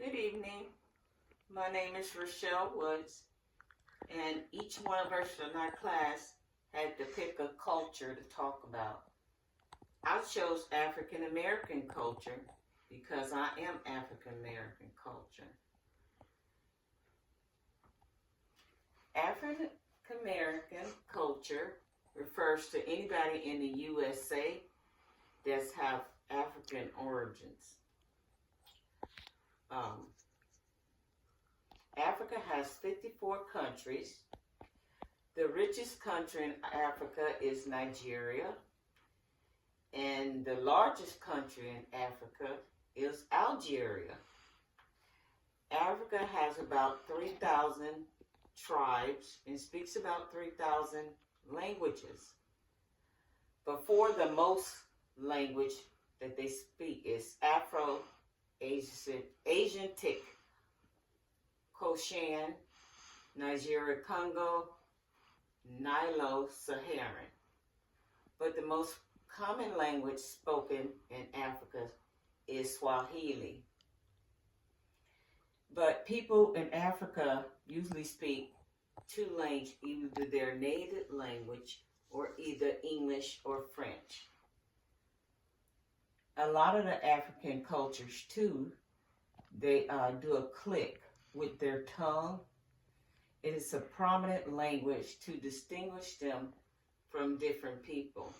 Good evening. My name is Rochelle Woods, and each one of us in our class had to pick a culture to talk about. I chose African American culture because I am African American culture. African American culture refers to anybody in the USA that have African origins. Africa has 54 countries. The richest country in Africa is Nigeria. And the largest country in Africa is Algeria. Africa has about 3,000 tribes and speaks about 3,000 languages. But for the most language that they speak is Afro-Asiatic, Cochin, Nigeria, Congo, Nilo-Saharan. But the most common language spoken in Africa is Swahili. But people in Africa usually speak two languages, either their native language or either English or French. A lot of the African cultures too, they do a click with their tongue. It is a prominent language to distinguish them from different people.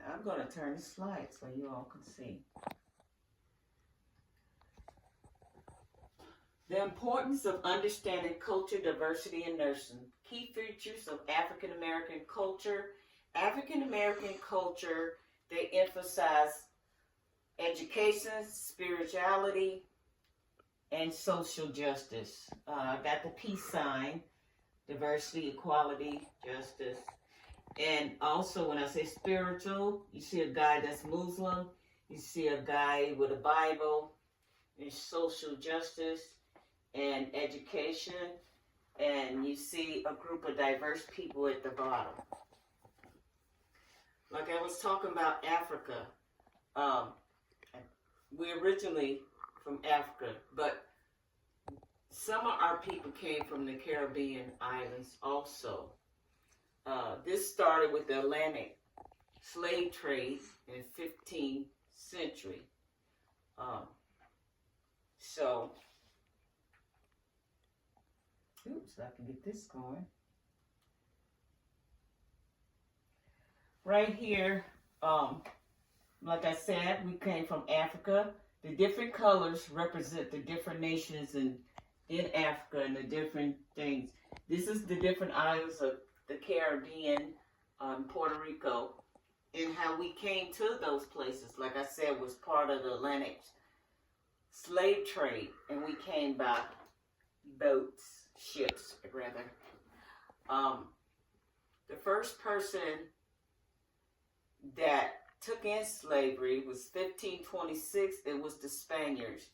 I'm going to turn the slide so you all can see. The importance of understanding culture, diversity, and nursing. Key features of African American culture. African American culture, they emphasize education, spirituality, and social justice. I got the peace sign, diversity, equality, justice. And also when I say spiritual, you see a guy that's Muslim, you see a guy with a Bible, and social justice and education, and you see a group of diverse people at the bottom. Like I was talking about Africa, we're originally from Africa, but some of our people came from the Caribbean islands also. This started with the Atlantic slave trade in the 15th century. Oops, I can get this going. Right here, like I said, we came from Africa. The different colors represent the different nations in Africa and the different things. This is the different islands of the Caribbean, Puerto Rico, and how we came to those places. Like I said, was part of the Atlantic slave trade, and we came by boats, ships, rather. The first person that took in slavery was 1526. It was the Spaniards.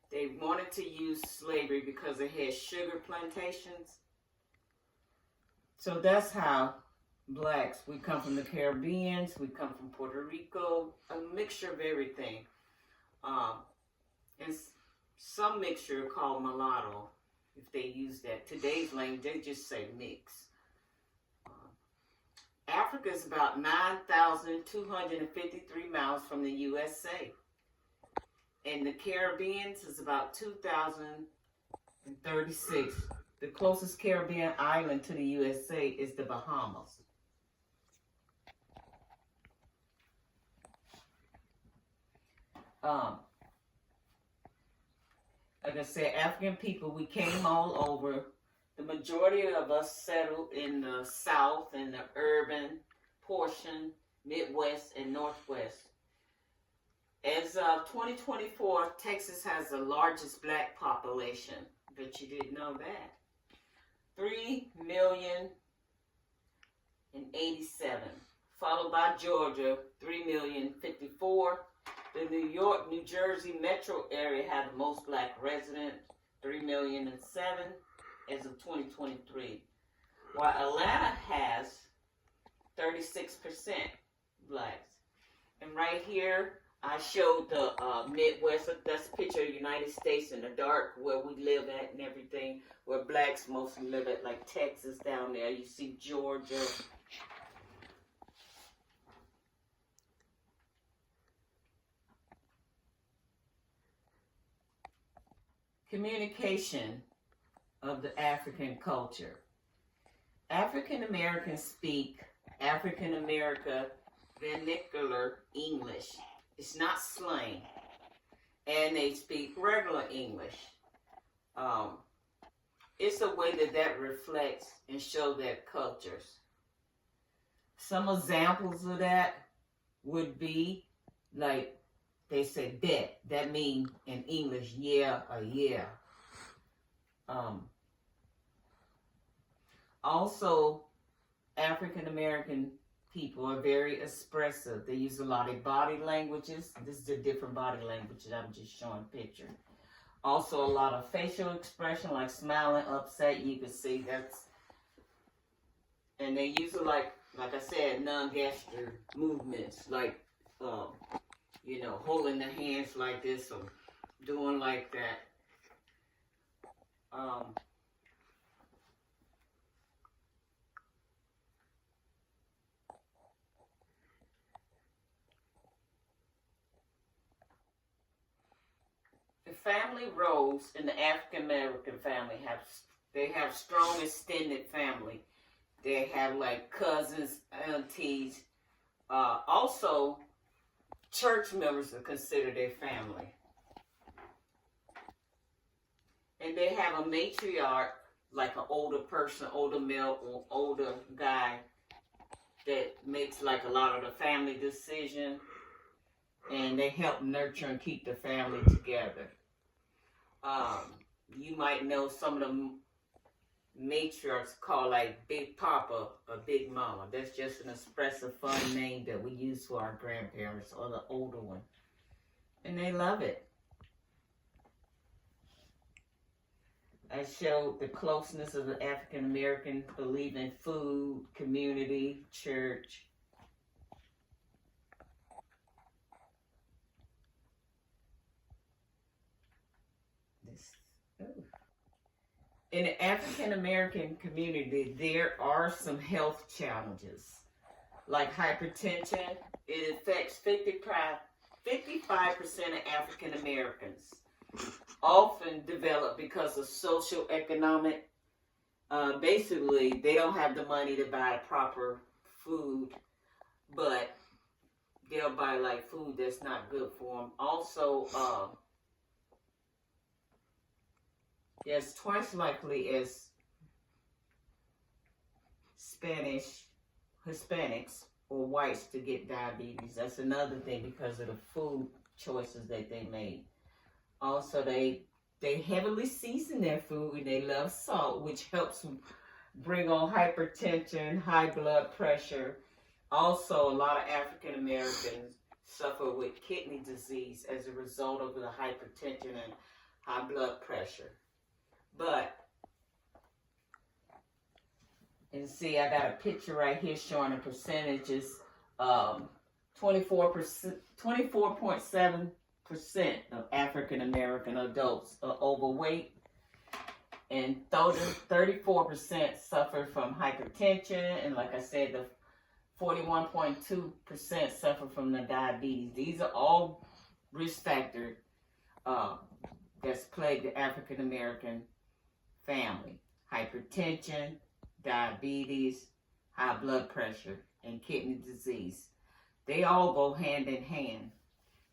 They wanted to use slavery because they had sugar plantations. So that's how blacks, we come from the Caribbean, we come from Puerto Rico, a mixture of everything. And some mixture called mulatto, if they use that. Today's language, they just say mix. Africa is about 9,253 miles from the USA. And the Caribbean is about 2,036. The closest Caribbean island to the USA is the Bahamas. Like I said, African people, we came all over. The majority of us settled in the South and the urban portion, Midwest and Northwest. As of 2024, Texas has the largest black population. Bet you didn't know that. 3,087,000. Followed by Georgia, 3,054,000. The New York, New Jersey metro area had the most black residents, 3,007,000 as of 2023. While Atlanta has 36% blacks. And right here, I showed the Midwest. That's a picture of the United States in the dark, where we live at and everything, where blacks mostly live at, like Texas down there. You see Georgia. Communication of the African culture. African Americans speak African American vernacular English. It's not slang. And they speak regular English. It's a way that reflects and show their cultures. Some examples of that would be like they say bet. That means in English, yeah or yeah. Also, African American people are very expressive. They use a lot of body languages. This is a different body language that I'm just showing a picture. Also, a lot of facial expression, like smiling, upset. You can see that's, and they use it like I said, non-gesture movements, like holding the hands like this or doing like that. The family roles in the African American family have strong extended family. They have like cousins, aunties. Also, church members are considered their family. And they have a matriarch, like an older person, older male or older guy that makes like a lot of the family decision. And they help nurture and keep the family together. You might know some of the matriarchs called like Big Papa or Big Mama. That's just an expressive, fun name that we use for our grandparents or the older one. And they love it. I showed the closeness of the African American, believe in food, community, church. In the African American community, there are some health challenges, like hypertension. It affects 55% of African Americans. Often develop because of social economic. Basically, they don't have the money to buy proper food, but they'll buy like food that's not good for them. Also, it's twice likely as Hispanics, or whites to get diabetes. That's another thing because of the food choices that they made. Also, they heavily season their food and they love salt, which helps bring on hypertension, high blood pressure. Also, a lot of African Americans suffer with kidney disease as a result of the hypertension and high blood pressure. But, and see, I got a picture right here showing the percentages. 24.7% of African American adults are overweight, and 34% suffer from hypertension, and like I said, the 41.2% suffer from the diabetes. These are all risk factors that's plagued the African American family: hypertension, diabetes, high blood pressure, and kidney disease. They all go hand in hand.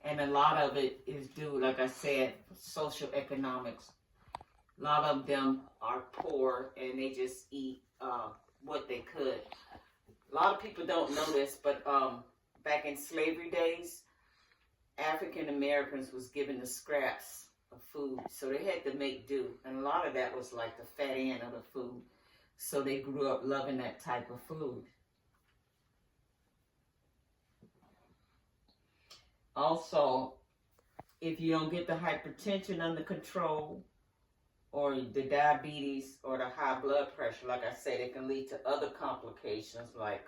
And a lot of it is due, like I said, social economics. A lot of them are poor and they just eat what they could. A lot of people don't know this, but back in slavery days, African Americans was given the scraps of food, so they had to make do, and a lot of that was like the fat end of the food, so they grew up loving that type of food. Also, if you don't get the hypertension under control, or the diabetes or the high blood pressure, like I said, it can lead to other complications like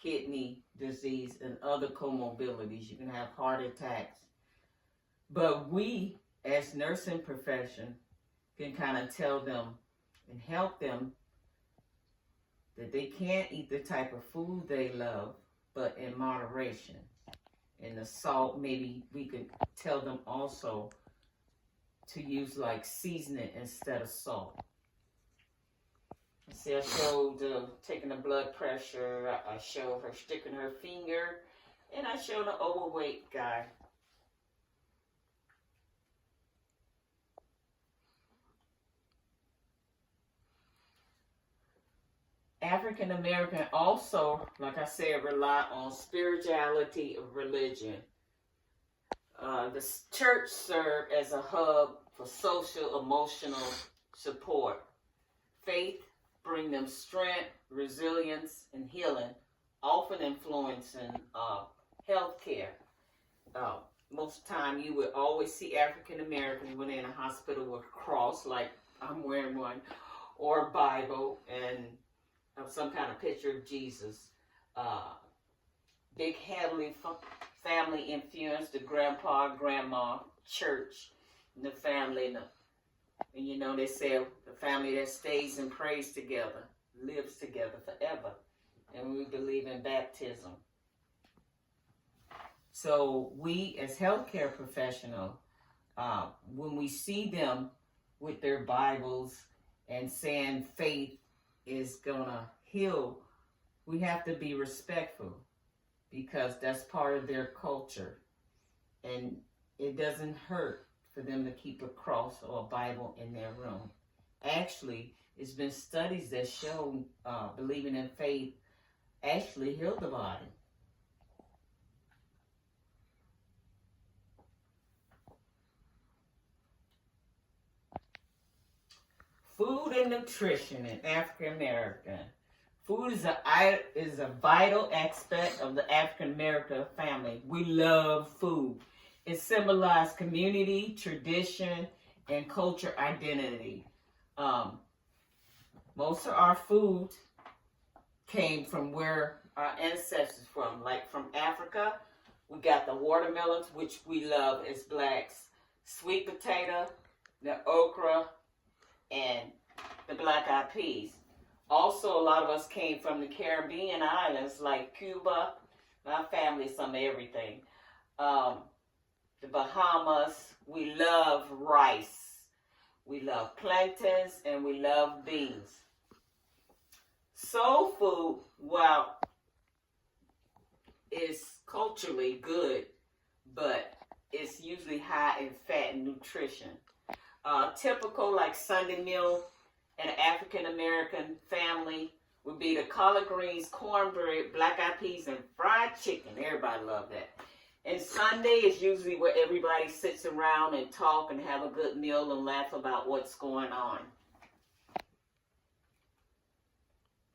kidney disease, and other comorbidities. You can have heart attacks. But we, as nursing profession, can kind of tell them and help them that they can't eat the type of food they love, but in moderation. And the salt, maybe we could tell them also to use like seasoning instead of salt. See, I showed taking the blood pressure, I showed her sticking her finger, and I showed the overweight guy. African American also, like I said, rely on spirituality of religion. The church served as a hub for social, emotional support. Faith bring them strength, resilience, and healing, often influencing health care. Most time you would always see African Americans when they're in a hospital with a cross, like I'm wearing one, or a Bible, and some kind of picture of Jesus. Big heavily family influence, the grandpa, grandma, church, and the family. And you know, they say the family that stays and prays together lives together forever. And we believe in baptism. So we as healthcare professionals, when we see them with their Bibles and saying faith is gonna heal, we have to be respectful because that's part of their culture. And it doesn't hurt for them to keep a cross or a Bible in their room. Actually, it's been studies that show believing in faith actually heal the body. Food and nutrition in African American. Food is a vital aspect of the African American family. We love food. It symbolizes community, tradition, and culture identity. Most of our food came from where our ancestors from, like from Africa. We got the watermelons, which we love as blacks, sweet potato, the okra, and the black-eyed peas. Also, a lot of us came from the Caribbean islands like Cuba. My family, some everything. The Bahamas. We love rice. We love plantains, and we love beans. Soul food, well, is culturally good, but it's usually high in fat and nutrition. Typical like Sunday meal in an African American family would be the collard greens, cornbread, black-eyed peas, and fried chicken. Everybody love that. And Sunday is usually where everybody sits around and talk and have a good meal and laugh about what's going on.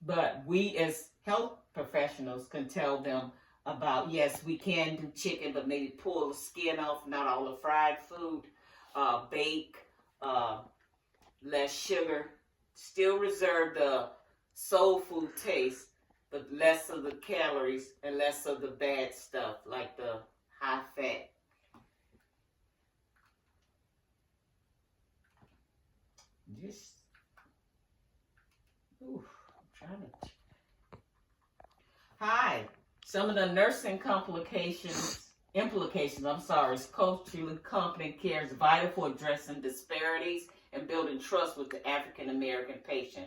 But we as health professionals can tell them about, yes, we can do chicken, but maybe pull the skin off, not all the fried food, bake, less sugar, still reserve the soul food taste, but less of the calories and less of the bad stuff, like the high fat. Hi. Some of the nursing implications, is culturally competent care is vital for addressing disparities and building trust with the African American patient.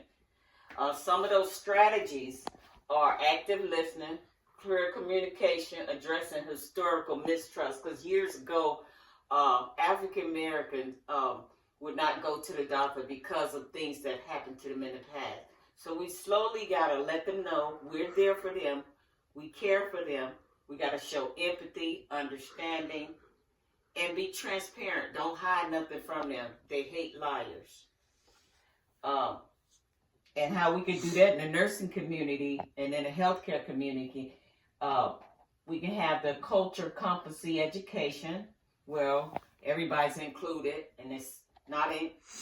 Some of those strategies are active listening, clear communication, addressing historical mistrust. Because years ago, African Americans would not go to the doctor because of things that happened to them in the past. So we slowly got to let them know we're there for them. We care for them. We got to show empathy, understanding, and be transparent. Don't hide nothing from them. They hate liars. And how we can do that in the nursing community and in the healthcare community, we can have the culture competency education. Well, everybody's included and it's not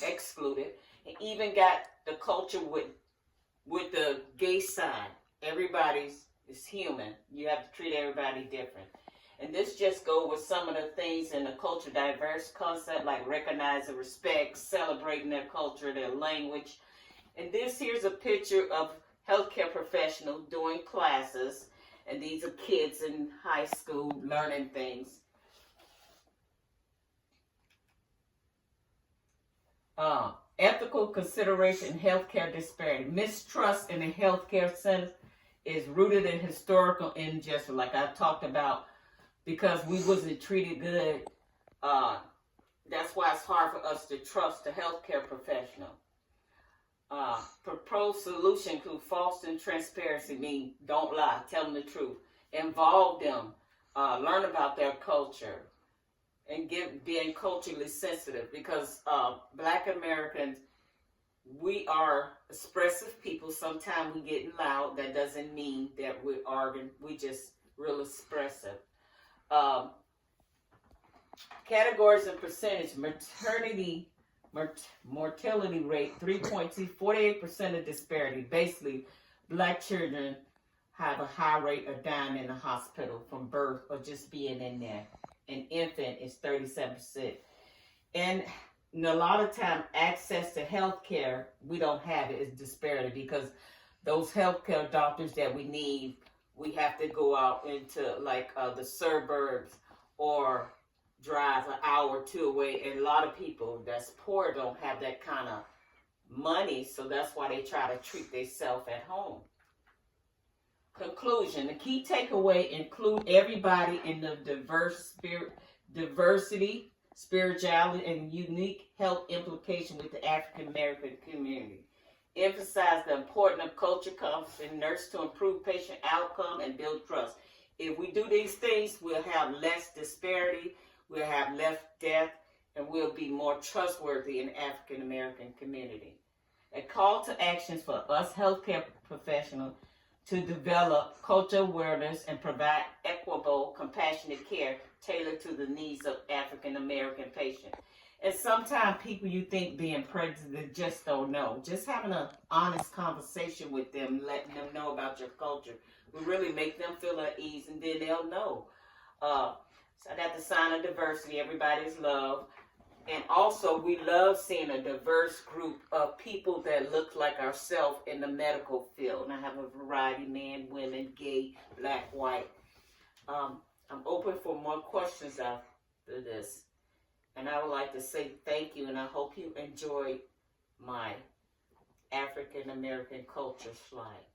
excluded. And even got the culture with the gay side. Everybody's It's human. You have to treat everybody different. And this just go with some of the things in the culture diverse concept, like recognizing, respect, celebrating their culture, their language. And this here's a picture of healthcare professional doing classes, and these are kids in high school learning things. Ethical consideration in healthcare disparity. Mistrust in the healthcare center is rooted in historical injustice, like I talked about, because we wasn't treated good. That's why it's hard for us to trust the healthcare professional. Proposed solution include false and transparency, mean don't lie, tell them the truth, involve them, learn about their culture, and being culturally sensitive, because Black Americans, we are expressive people. Sometimes we get loud. That doesn't mean that we're arguing. We just real expressive. Categories and percentage. Mortality rate 3.2, 48% of disparity. Basically, Black children have a high rate of dying in the hospital from birth or just being in there. An infant is 37%. And a lot of time, access to health care, we don't have it. It's disparity, because those healthcare doctors that we need, we have to go out into like the suburbs or drive an hour or two away. And a lot of people that's poor don't have that kind of money, so that's why they try to treat themselves at home. Conclusion. The key takeaway include everybody in the diversity, spirituality, and unique health implication with the African American community. Emphasize the importance of culture comes in nurse to improve patient outcome and build trust. If we do these things, we'll have less disparity, we'll have less death, and we'll be more trustworthy in the African American community. A call to actions for us healthcare professionals to develop cultural awareness and provide equitable, compassionate care tailored to the needs of African American patients. And sometimes people you think being prejudiced just don't know. Just having an honest conversation with them, letting them know about your culture, will really make them feel at ease, and then they'll know. So I got the sign of diversity. Everybody's love. And also, we love seeing a diverse group of people that look like ourselves in the medical field. And I have a variety, men, women, gay, Black, white. I'm open for more questions after this. And I would like to say thank you, and I hope you enjoyed my African American culture slide.